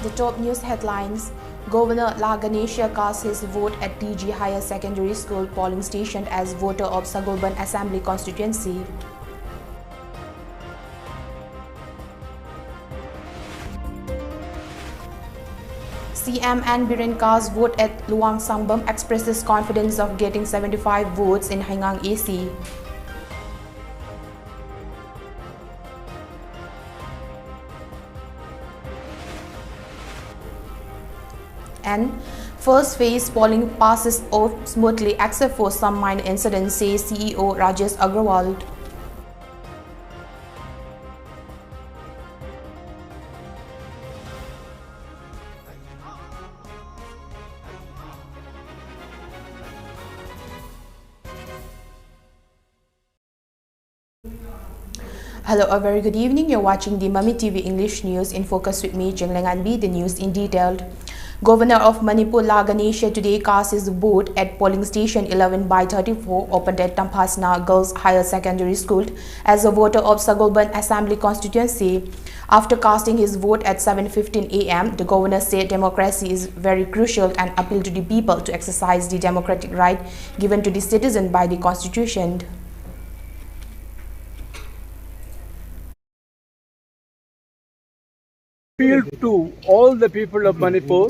The top news headlines. Governor La Ganesha cast his vote at TG Higher Secondary School polling station as voter of Sagolban Assembly constituency. CM and Biren cast vote at Luang Sangbam expresses confidence of getting 75 votes in Haingang AC. And first phase polling passes off smoothly except for some minor incidents, says CEO Rajesh Agrawal. Hello, a very good evening. You're watching the Mami TV English News in Focus with me, CHENGLEINGANBI. The news in detail. Governor of Manipur La Ganesha today cast his vote at polling station 11/34 opened at Tampasna Girls Higher Secondary School as a voter of Sagolban Assembly constituency. After casting his vote at 7:15 a.m., the governor said democracy is very crucial and appealed to the people to exercise the democratic right given to the citizen by the constitution. Appeal to all the people of Manipur,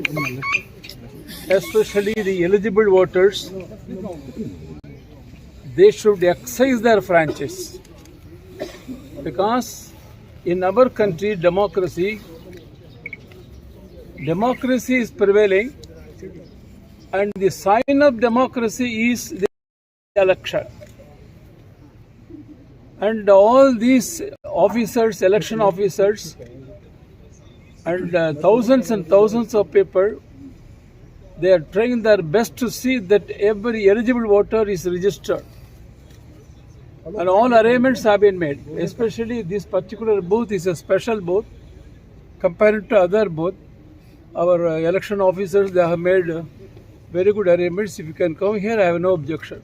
especially the eligible voters, they should exercise their franchise, because in our country democracy is prevailing, and the sign of democracy is the election. And all these officers, election officers, and thousands of people, they are trying their best to see that every eligible voter is registered. And all arrangements have been made. Especially this particular booth is a special booth compared to other booth. Our election officers, they have made very good arrangements. If you can come here, I have no objection.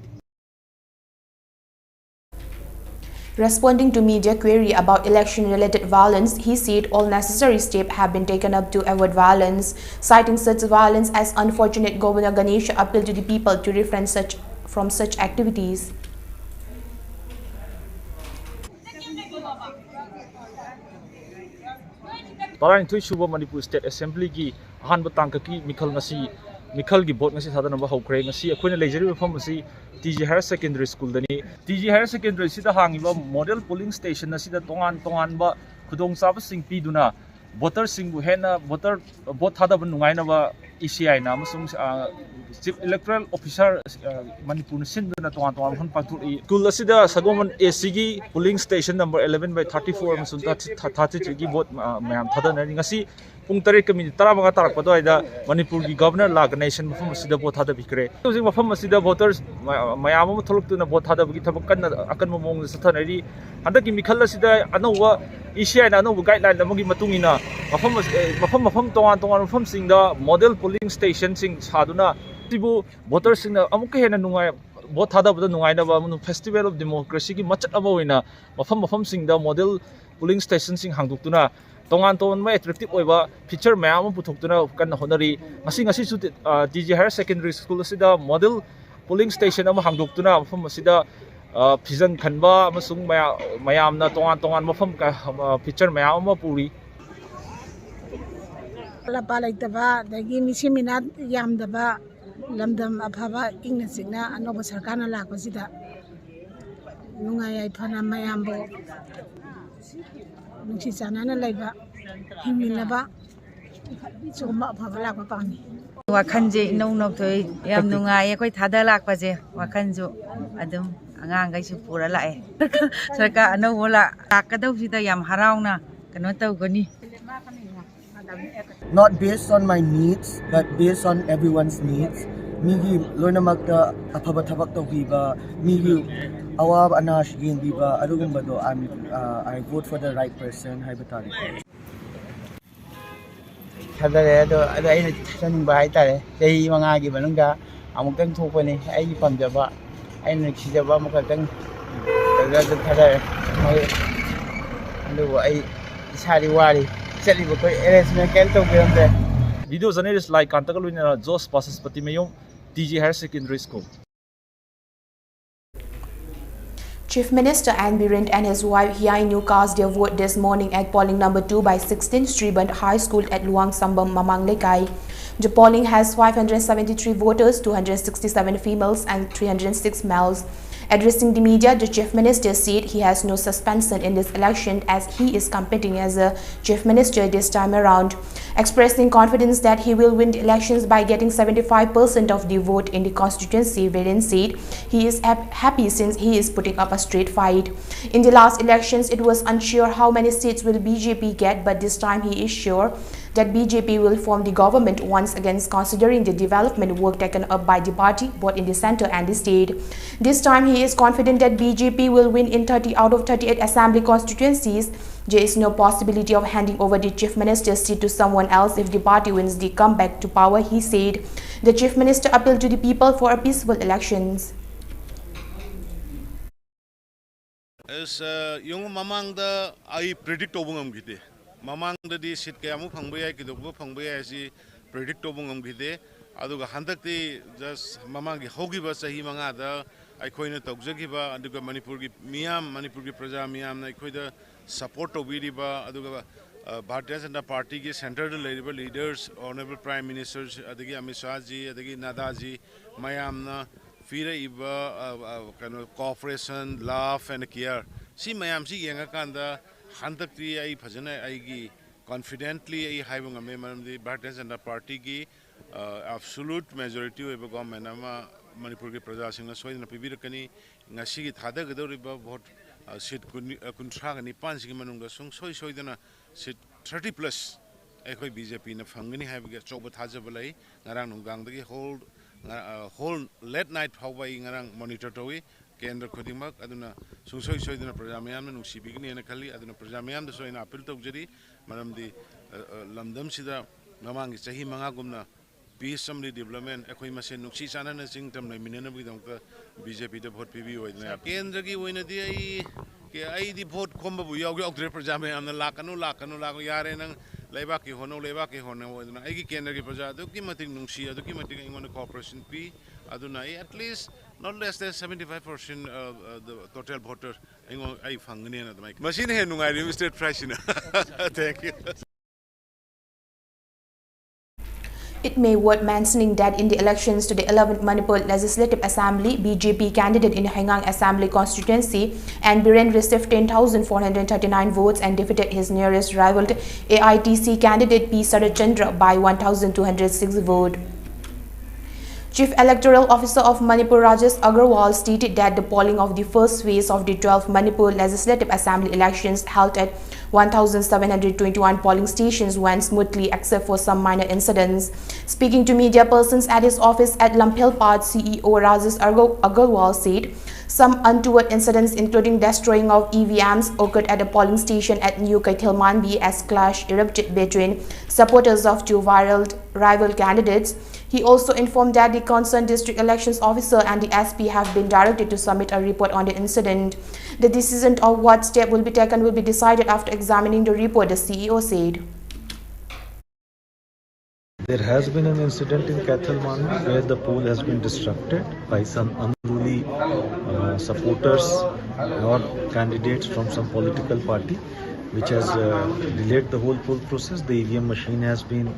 Responding to media query about election-related violence, he said all necessary steps have been taken up to avoid violence. Citing such violence as unfortunate, Governor Ganesha appealed to the people to refrain from such activities. Tarang thui suba Manipur State Assembly ki ahan batang ki Mikhal ki vote ngasi thada namba hokre ngasi akhoi na lejari mafam asi TG Higher Secondary School dani TG Higher Secondary sida hangiba model polling station asida tongan ba khudong saba sing pi duna voter sing bu hena voter vote thada ban nungai na ba ECI na amasung Chief Electoral Officer Manipur sin duna tongan han patu school asida Sagolban AC gi polling station number 11/34 amasung 33 gi vote mayam thada na ngasi Pung tarik kami tara mga tarak pa doy da Manipur ki Governor La Ganesha mafam asida vote hada bikre. Using mafam asida voters mayam mo tholok tu na vote hada bigi thabak kan akan mo mong sa thanari handa ki mikhal asida anowa ECI na anowa guideline na magi matungina mafam tongan mafam singda model polling station sing saduna tibu voters sing na amuk hena nungai vote hada bada nungai na ba festival of democracy ki machat aba hoina mafam singda model polling station sing hangduk tu na tongan ma attractive oiba feature mayam puthokduna kan honari ngasi su TG Higher Secondary School asida model polling station ama hangdoktuna mafam asida phijan khanba amasung mayam na tongan mafam ka feature mayam ama puri la palaitaba dagi misiminat yamdaba lamdam aphaba ingna singna anoba sarkana lakpasida nungai ai phana mayam bo nungsi sanana laiba himinaba soma phaba lakpa pami wakanje nong thoi yam nungai koi thada lakpa je wakanju adum angang gai su pura lae sarka ano wala takadau sida yam harauna kano tau gani not based on my needs but based on everyone's needs migi loina magta aphaba thabak tawbiba migi awab anash gain biba adugumba do I vote for the right person haibatari thadare do ai san ba hai tare sei manga gi banunga amuk tang thokpani ai pamjaba ai na khijaba maka tang daga thadare mai andu ai isari wari chali ba koi arrangement ken to biramde Video journalist like Kantakaluina Jos Passes Patimayong TG Higher Secondary School. Chief Minister Anne Biren and his wife Hiainu cast their vote this morning at polling number 2 by 16 Striband High School at Luang Sambam, Mamang Lekai. The polling has 573 voters, 267 females and 306 males. Addressing the media, the Chief Minister said he has no suspension in this election as he is competing as a Chief Minister this time around. Expressing confidence that he will win the elections by getting 75% of the vote in the constituency, Biren said he is happy since he is putting up a straight fight. In the last elections, it was unsure how many seats will BJP get, but this time he is sure that BJP will form the government once again, considering the development work taken up by the party both in the centre and the state. This time he is confident that BJP will win in 30 out of 38 assembly constituencies. There is no possibility of handing over the Chief Minister's seat to someone else if the party wins the comeback to power, he said. The Chief Minister appealed to the people for a peaceful elections. As yung mamang da ay predict obong gite. Mamang da di sit kaya mo pangbaya kidogo pangbaya si predict obong gite. Aduga handak ti just mamang gi hogi ba sahi mga da ay koi na tawjagi ba aduga Manipur gi praja miyam na koi da support obiri ba aduga Bharatiya Janata Party ki center level leaders, honorable prime ministers, adagi Amit Shah ji, adagi Nada ji, mayam na fira iba cooperation, love and care. Si mayam si yenga kanda hantak ti ay phajana ay gi confidently ay haibung ame manam di Bharatiya Janata Party ki absolute majority oiba government ama Manipur ki praja singna soidna pibirakani ngasi gi thada gadoriba vote seat kuntra ni panch gi manung da sung soidana seat 30 plus ekoi BJP na phangani haibga choba thaja balai ngarang nunggang dagi whole late night phawai ngarang monitor towi kendra khodingmak aduna sungsoi soidana prajamayam na nungsibigni na khali aduna prajamayam da soina appeal tawjari maramdi lamdam sida mamangi chahi manga gumna peace samli development ekoi masen nungsi chana na jingtam na minana bidamka BJP da vote pibi oidna kendra gi oina di ai ke ai di vote khomba bu yaw yaw tre prajamayam na lakanu yare nang leba ki hono oidna ai gi kendra gi praja do ki mating nungsi adu ki mating ingona cooperation pi aduna at least not less than 75% the total voter I fangani na the machine he nungai Mr. President. Thank you. It may worth mentioning that in the elections to the 11th Manipur Legislative Assembly, BJP candidate in Hengang Assembly constituency, and Biren received 10,439 votes and defeated his nearest rival AITC candidate P. Sarachandra by 1,206 votes. Chief Electoral Officer of Manipur Rajesh Agarwal stated that the polling of the first phase of the 12th Manipur Legislative Assembly elections held at 1,721 polling stations went smoothly except for some minor incidents. Speaking to media persons at his office at Lamphilpat, CEO Rajesh Agarwal said some untoward incidents including destroying of EVMs occurred at a polling station at New KHAIDEM as clash erupted between supporters of two rival candidates. He also informed that the concerned district elections officer and the SP have been directed to submit a report on the incident. The decision of what step will be taken will be decided after examining the report, the CEO said. There has been an incident in KHAIDEM where the poll has been disrupted by some unruly supporters or candidates from some political party, which has delayed the whole poll process. The EVM machine has been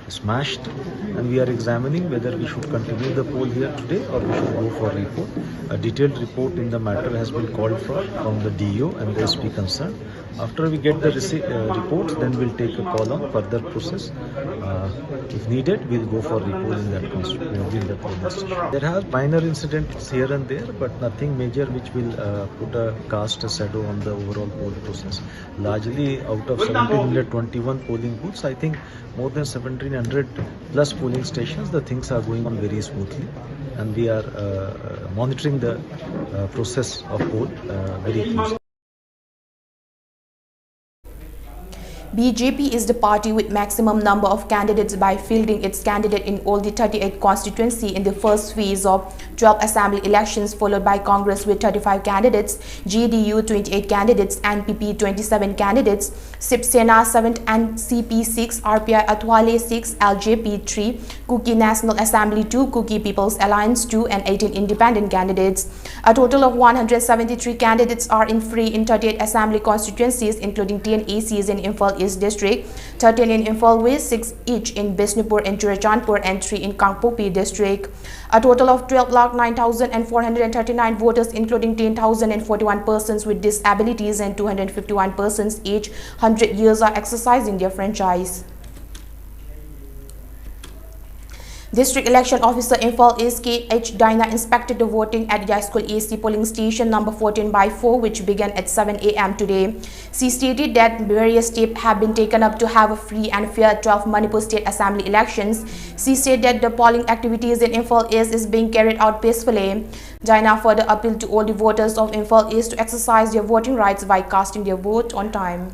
smashed, and we are examining whether we should continue the poll here today or we should go for report. A detailed report in the matter has been called for from the DO and the SP concerned. After we get the reports, then we'll take a call on further process. If needed, we'll go for report in that constitution. There have minor incidents here and there, but nothing major which will cast a shadow on the overall poll process. Largely, out of 1,721 polling booths, I think more than 1,700 plus polling stations, the things are going on very smoothly, and we are monitoring the process of poll very closely. BJP is the party with maximum number of candidates by fielding its candidate in all the 38 constituency in the first phase of 12 assembly elections, followed by Congress with 35 candidates, JDU 28 candidates, NPP 27 candidates, Sip Sena 7 and CP 6, RPI Atwale 6, LJP 3, Kuki National Assembly 2, Kuki People's Alliance 2 and 18 independent candidates. A total of 173 candidates are in 38 assembly constituencies, including 10 ACs in Imphal East District, 13 in Imphal West, 6 each in Bishnupur and Churachandpur, and 3 in Kangpokpi District. A total of 12,09,439 voters, including 10,041 persons with disabilities and 251 persons aged 100 years, are exercising their franchise. District Election Officer Imphal East KH Dina inspected the voting at Yai School AC polling station number 14/4, which began at 7 a.m. today. She stated that various steps have been taken up to have a free and fair 12 Manipur State Assembly elections. She said that the polling activities in Imphal East is being carried out peacefully. Dina further appealed to all the voters of Imphal East to exercise their voting rights by casting their vote on time.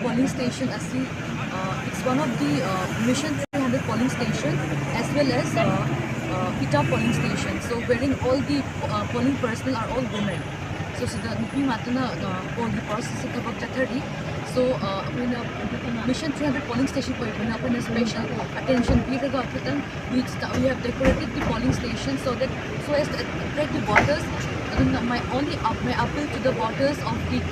Polling station it's one of the Mission 300 polling station as well as PITA polling station. So wherein all the polling personnel are all women. So the all the process of Chathari. So Mission 300 polling station for special attention. We have decorated the polling station so as to attract the voters. My appeal to the voters of this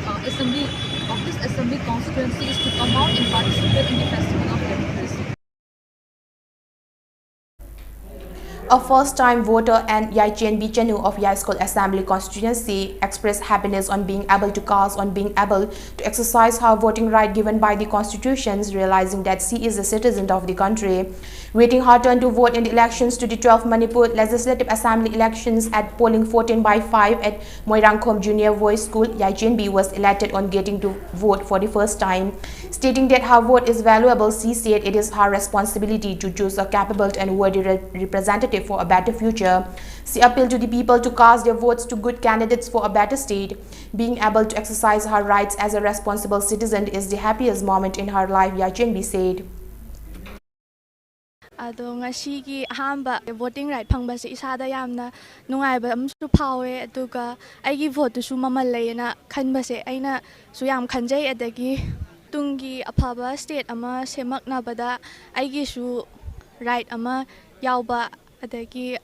assembly constituency is to come out and participate in the festival of democracy. A first-time voter and Yai Chen Bichanu of Yai School Assembly constituency expressed happiness on being able to exercise her voting right given by the constitutions, realizing that she is a citizen of the country. Waiting her turn to vote in the elections to the 12th Manipur Legislative Assembly elections at polling 14/5 at Moirangkhom Junior Boys School, Yai Chen B was elected on getting to vote for the first time. Stating that her vote is valuable, she said it is her responsibility to choose a capable and worthy representative for a better future. She appealed to the people to cast their votes to good candidates for a better state. Being able to exercise her rights as a responsible citizen is the happiest moment in her life, Yai Chen B said. Ngashigi ahamba voting right phangbase isada yamna nungaiba amsu phawe aduga aigi vote su mamal leina khanbase aina su yam khanjai adagi tungi aphaba state ama semakna bada aigi su right ama yauba adagi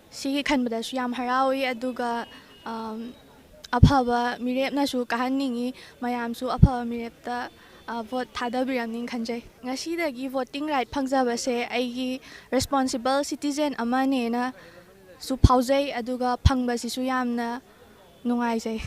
sigi khanbada su yam harawi aduga aphaba mirepna su kahanningi mayam su aphaba mirepta vote thadabiraning khanjai ngasi dagi voting right phangjabase aigi responsible citizen amane na su phaujai aduga phangbasi su yamna nungaijai.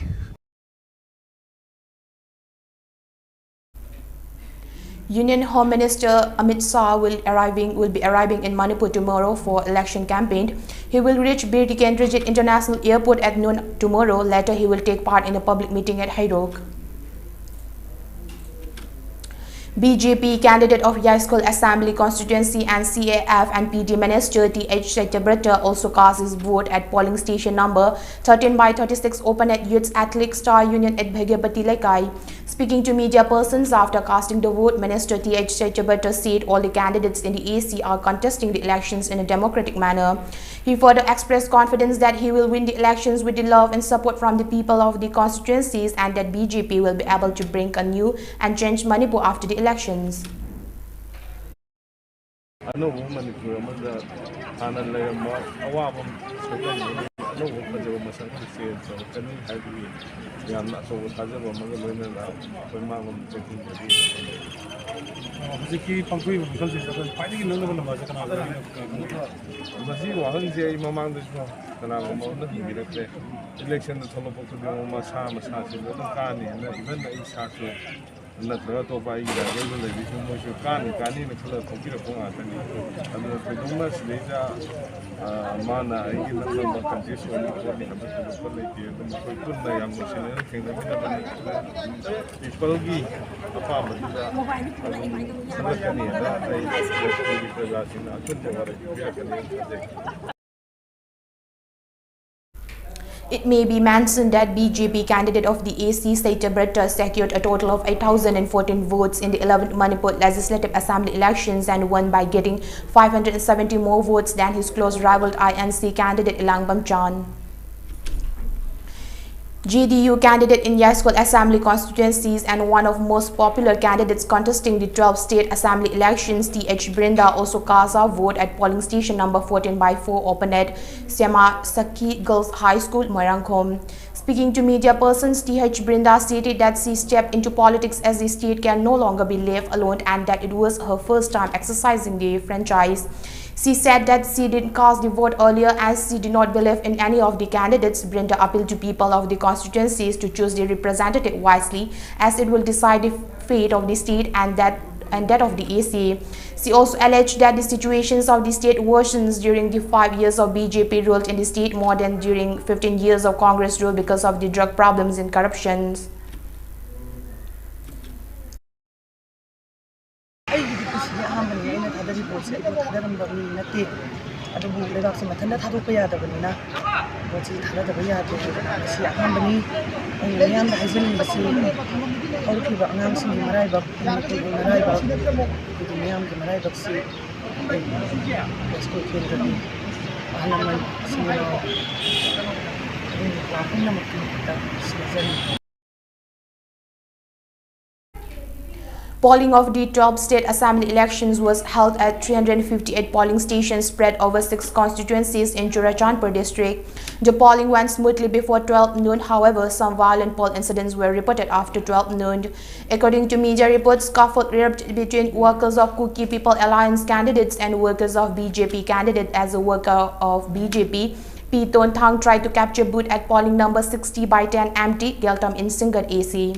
Union Home Minister Amit Shah will be arriving in Manipur tomorrow for election campaign. He will reach Bir Tikendrijit International Airport at noon tomorrow. Later, he will take part in a public meeting at Hairok. BJP candidate of Yai School Assembly constituency and CAF and PD Minister TH Setyabrata also cast his vote at polling station number 13/36 open at Youth Athletic Star Union at Bhagyapati Lekai. Speaking to media persons after casting the vote, Minister TH Setyabrata said all the candidates in the AC are contesting the elections in a democratic manner. He further expressed confidence that he will win the elections with the love and support from the people of the constituencies and that BJP will be able to bring a new and change Manipur after the elections. It may be mentioned that BJP candidate of the AC Saitabrata secured a total of 8,014 votes in the 11th Manipur Legislative Assembly elections and won by getting 570 more votes than his close rival INC candidate Ilangbam Chan. JDU candidate in Yaskol Assembly constituencies and one of most popular candidates contesting the 12th State Assembly elections, TH Brinda also cast a vote at polling station number 14/4 open at Sema Saki Girls High School, Moirangkhom. Speaking to media persons, TH Brinda stated that she stepped into politics as the state can no longer be left alone and that it was her first time exercising the franchise. She said that she didn't cast the vote earlier as she did not believe in any of the candidates. Brinda appealed to people of the constituencies to choose the representative wisely as it will decide the fate of the state and that of the AC. She also alleged that the situations of the state worsens during the 5 years of BJP rule in the state more than during 15 years of Congress rule because of the drug problems and corruptions. Polling of the 12th State Assembly elections was held at 358 polling stations spread over 6 constituencies in Churachandpur district. The polling went smoothly before 12 noon, however, some violent poll incidents were reported after 12 noon. According to media reports, scuffle erupted between workers of Kuki People Alliance candidates and workers of BJP candidate. As a worker of BJP, P. Ton Thang tried to capture booth at polling number 60/10 empty, Geltam in Singat AC.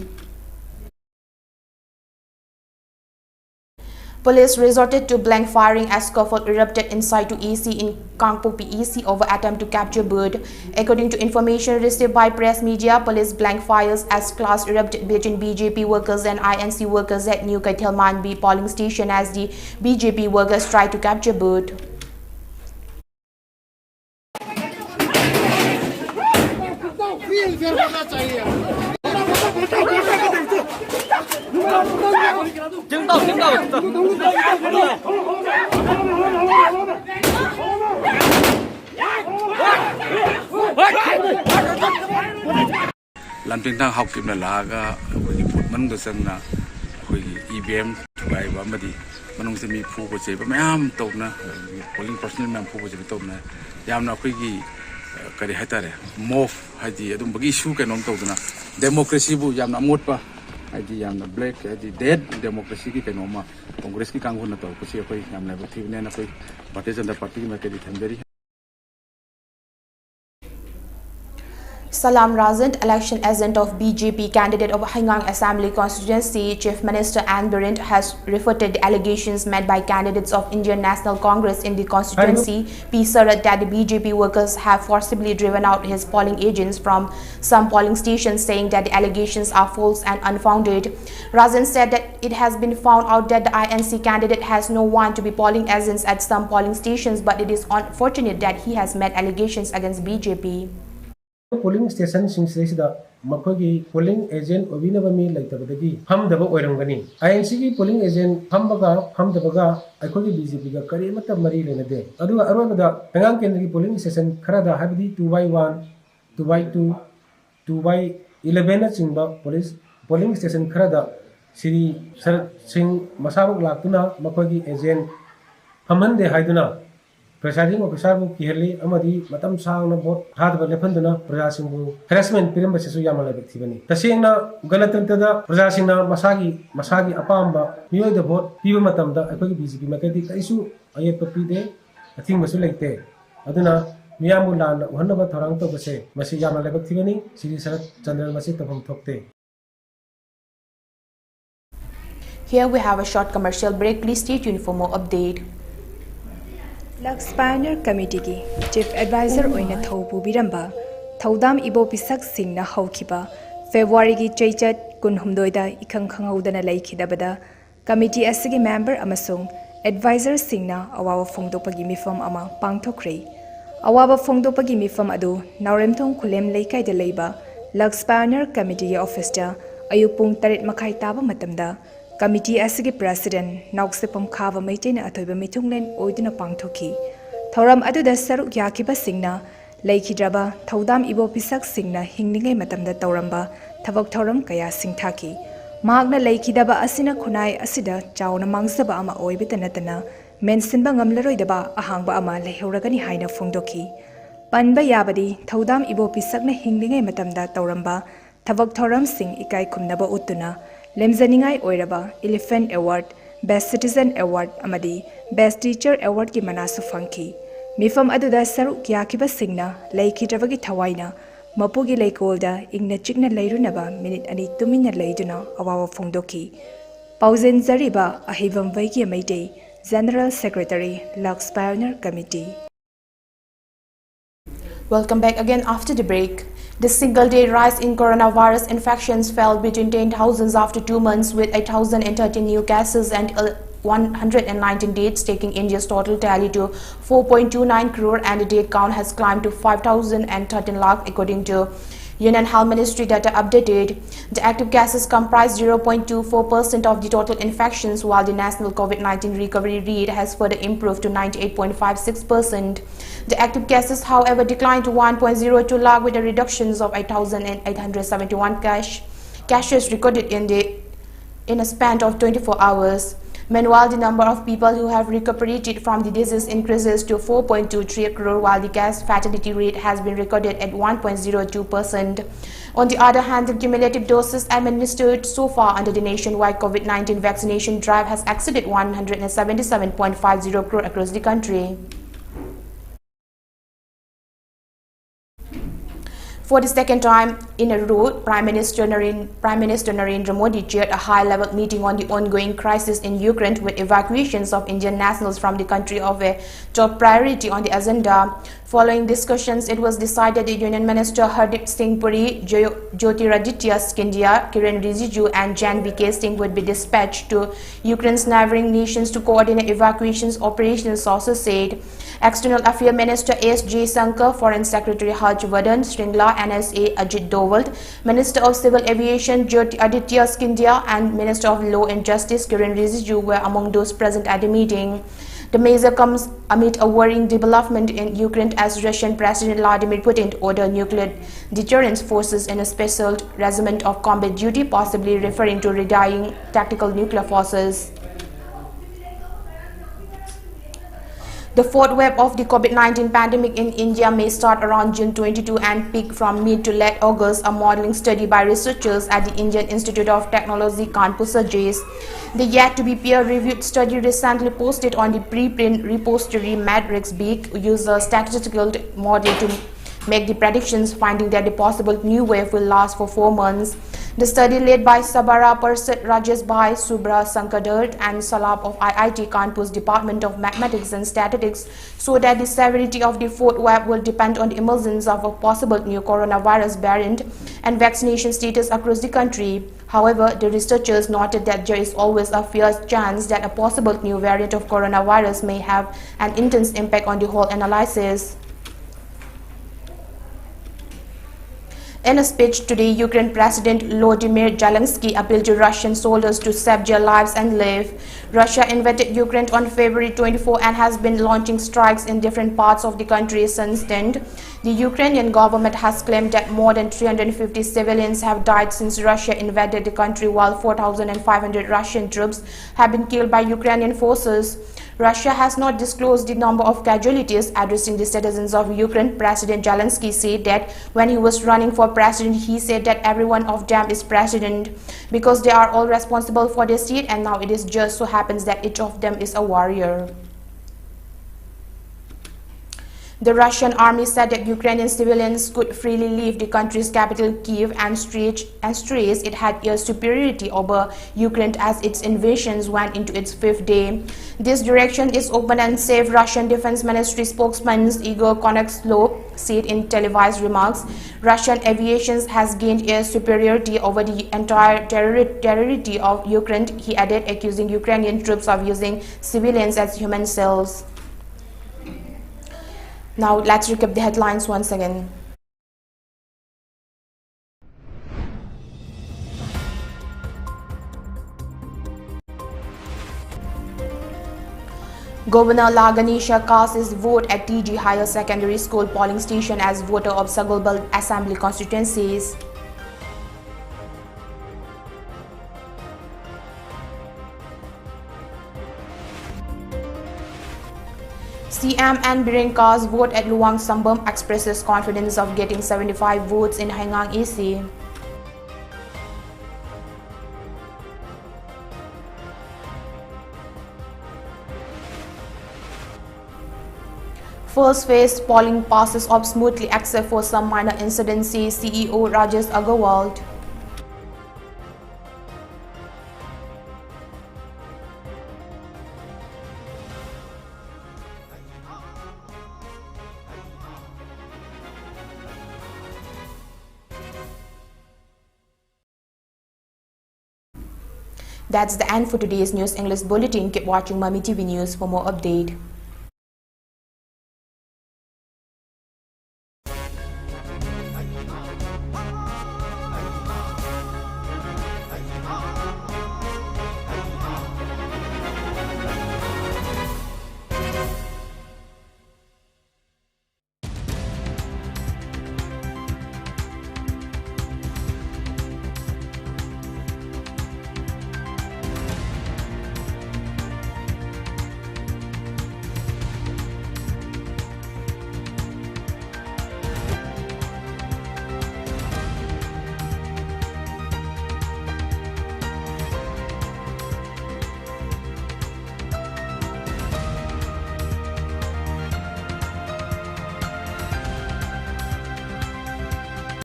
Police resorted to blank firing as scuffle erupted inside to AC in Kangpo PEC over attempt to capture bird. According to information received by press media, police blank fires as clash erupted between BJP workers and INC workers at New KHAIDEM polling station as the BJP workers tried to capture bird. Lanting haukim na laga put manung da sangna EVM tugai ba madi manung se mi phu ko che ba mayam tokna polling personnel mam phu ko che tokna yamna gi kari hatare move haji adum bagi issue kanom tokna democracy bu yamna motpa haji yamna black haji dead democracy ki kanoma congress ki kangun na to ko che koi yamna ba thibne na koi Bharatiya Janata Party ma kedi thamdari. Salam Razan, election agent of BJP candidate of Hangang Assembly constituency, Chief Minister Anne Birint has refuted the allegations made by candidates of Indian National Congress in the constituency, P. Sarat, that the BJP workers have forcibly driven out his polling agents from some polling stations, saying that the allegations are false and unfounded. Razan said that it has been found out that the INC candidate has no one to be polling agents at some polling stations, but it is unfortunate that he has made allegations against BJP. Polling station sida makogi polling agent obinaba mi laitabadagi hamdaba oirangani INC gi polling agent hamdabaga aikogi BJP ga kari mata mari lenade aduga arwabada hangang kendri polling station kharada habdi 2/1 2/2 2/11 na chingba police polling station kharada siri sar sing masabuk laktuna makogi agent hamande haiduna presiding officer bu kiheli amadi matam sangna vote hadba lefanduna prajasing bu harassment piram basesu yamala bekthibani tasengna ganatantra da prajasingna masagi apamba miyoy da vote piba matamda akogi BJP makadi kaisu ayetpa pide athing basu leite aduna miyamu lana uhanaba thorang to base masi yamala bekthibani Sri Sarat Chandran masi tafam thokte. Here we have a short commercial break. Please stay tuned for more update. Lux Pioneer Committee ki Chief Advisor oina thaupu biramba thaudam ibo pisak singna haukiba February gi chaichat kunhumdoida ikhang khanghaudana laikhidabada committee asigi member amasung advisor singna awawa phongdopagi mifam ama pangthokre Awaba Fongdopagi Mifam Adu, Nauremthong Kulem Leikai de Leiba, Lux Pioneer Committee Officer, Ayupung Tarit Makai Taba Matamda, Committee Asigi President, Nauksepam Kava Maitain Atoba Mitunglen Oidina Pangtoki. Thoram Adu da Saruk Yakiba Singna, Leiki Draba, Taudam Ibo Pisak Singna, Hinglingai Matamda Tauramba, Tavok Thoram Kaya Singtaki. Magna Leiki Daba Asina Kunai Asida, Chauna Mangsaba Ama Oibitanatana, Mensinba Ngamlaroi Daba, Ahangba Ama, Lehuragani Haina Fongdoki. Panba Yabadi, Taudam Ibo Pisakna Hinglingai Matamda Tauramba, Tavok Thoram Sing Ikai Kumnaba Utuna, Lemzaningai Oiraba, Elephant Award, Best Citizen Award Amadi, Best Teacher Award Ki Manasu Funky. Mifam Aduda Saruk Yakiba Singna, Leiki Dravagi Tawaina, Mapugi Leikolda, Igna Chigna Leirunaba, Minute Ani Tumina Leiduna, Awawa Fongdoki. Pauzen Zariba, Ahivam Vaiki Mayday, General Secretary, Lux Pioneer Committee. Welcome back again after the break. The single-day rise in coronavirus infections fell between 10,000 after 2 months, with 8,013 new cases and 119 deaths, taking India's total tally to 4.29 crore, and the death count has climbed to 5,013 lakh, according to Union Health Ministry data updated. The active cases comprise 0.24% of the total infections, while the national COVID-19 recovery rate has further improved to 98.56%. The active cases, however, declined to 1.02 lakh, with a reduction of 8,871 cases recorded in a span of 24 hours. Meanwhile, the number of people who have recuperated from the disease increases to 4.23 crore, while the case fatality rate has been recorded at 1.02%. On the other hand, the cumulative doses administered so far under the nationwide COVID-19 vaccination drive has exceeded 177.50 crore across the country. For the second time in a row, Prime Minister Narendra Modi chaired a high-level meeting on the ongoing crisis in Ukraine, with evacuations of Indian nationals from the country of a top priority on the agenda. Following discussions, it was decided that Union Minister Hardeep Singh Puri, Jyotiraditya Scindia, Kiren Rijiju and Jan V.K. Singh would be dispatched to Ukraine's neighboring nations to coordinate evacuations operations, sources said. External Affairs Minister S.J. Sankar, Foreign Secretary Harsh Vardhan Shringla, NSA Ajit Doval, Minister of Civil Aviation Jyotiraditya Scindia and Minister of Law and Justice Kiren Rijiju were among those present at the meeting. The measure comes amid a worrying development in Ukraine as Russian President Vladimir Putin ordered nuclear deterrence forces in a special regiment of combat duty, possibly referring to retiring tactical nuclear forces. The fourth wave of the COVID-19 pandemic in India may start around June 22 and peak from mid to late August, a modeling study by researchers at the Indian Institute of Technology, Kanpur suggests. The yet-to-be peer-reviewed study recently posted on the preprint repository MatrixBeak used a statistical model to make the predictions, finding that the possible new wave will last for 4 months. The study, led by Sabara Persad, Rajesh Bhai, Subra Sankadert and Salab of IIT Kanpur's Department of Mathematics and Statistics, showed that the severity of the fourth wave will depend on the emergence of a possible new coronavirus variant and vaccination status across the country. However, the researchers noted that there is always a fair chance that a possible new variant of coronavirus may have an intense impact on the whole analysis. In a speech today, Ukraine President Volodymyr Zelensky appealed to Russian soldiers to save their lives and live. Russia invaded Ukraine on February 24 and has been launching strikes in different parts of the country since then. The Ukrainian government has claimed that more than 350 civilians have died since Russia invaded the country, while 4,500 Russian troops have been killed by Ukrainian forces. Russia has not disclosed the number of casualties. Addressing the citizens of Ukraine, President Zelensky said that when he was running for president, he said that every one of them is president because they are all responsible for their state, and now it is just so happens that each of them is a warrior. The Russian army said that Ukrainian civilians could freely leave the country's capital Kyiv and stressed it had air superiority over Ukraine as its invasions went into its 5th day. This direction is open and safe, Russian Defense Ministry spokesman Igor Konakslov said in televised remarks. Russian aviation has gained air superiority over the entire territory of Ukraine, he added, accusing Ukrainian troops of using civilians as human cells. Now let's recap the headlines once again. Governor Laganisha cast his vote at TG Higher Secondary School polling station as voter of Sagalbal Assembly constituencies. CM and Biren cast vote at Luang Sambam expresses confidence of getting 75 votes in Haingang EC. First phase polling passes off smoothly except for some minor incidents, says CEO Rajesh Agarwal. That's the end for today's News English Bulletin. Keep watching Mami TV News for more update.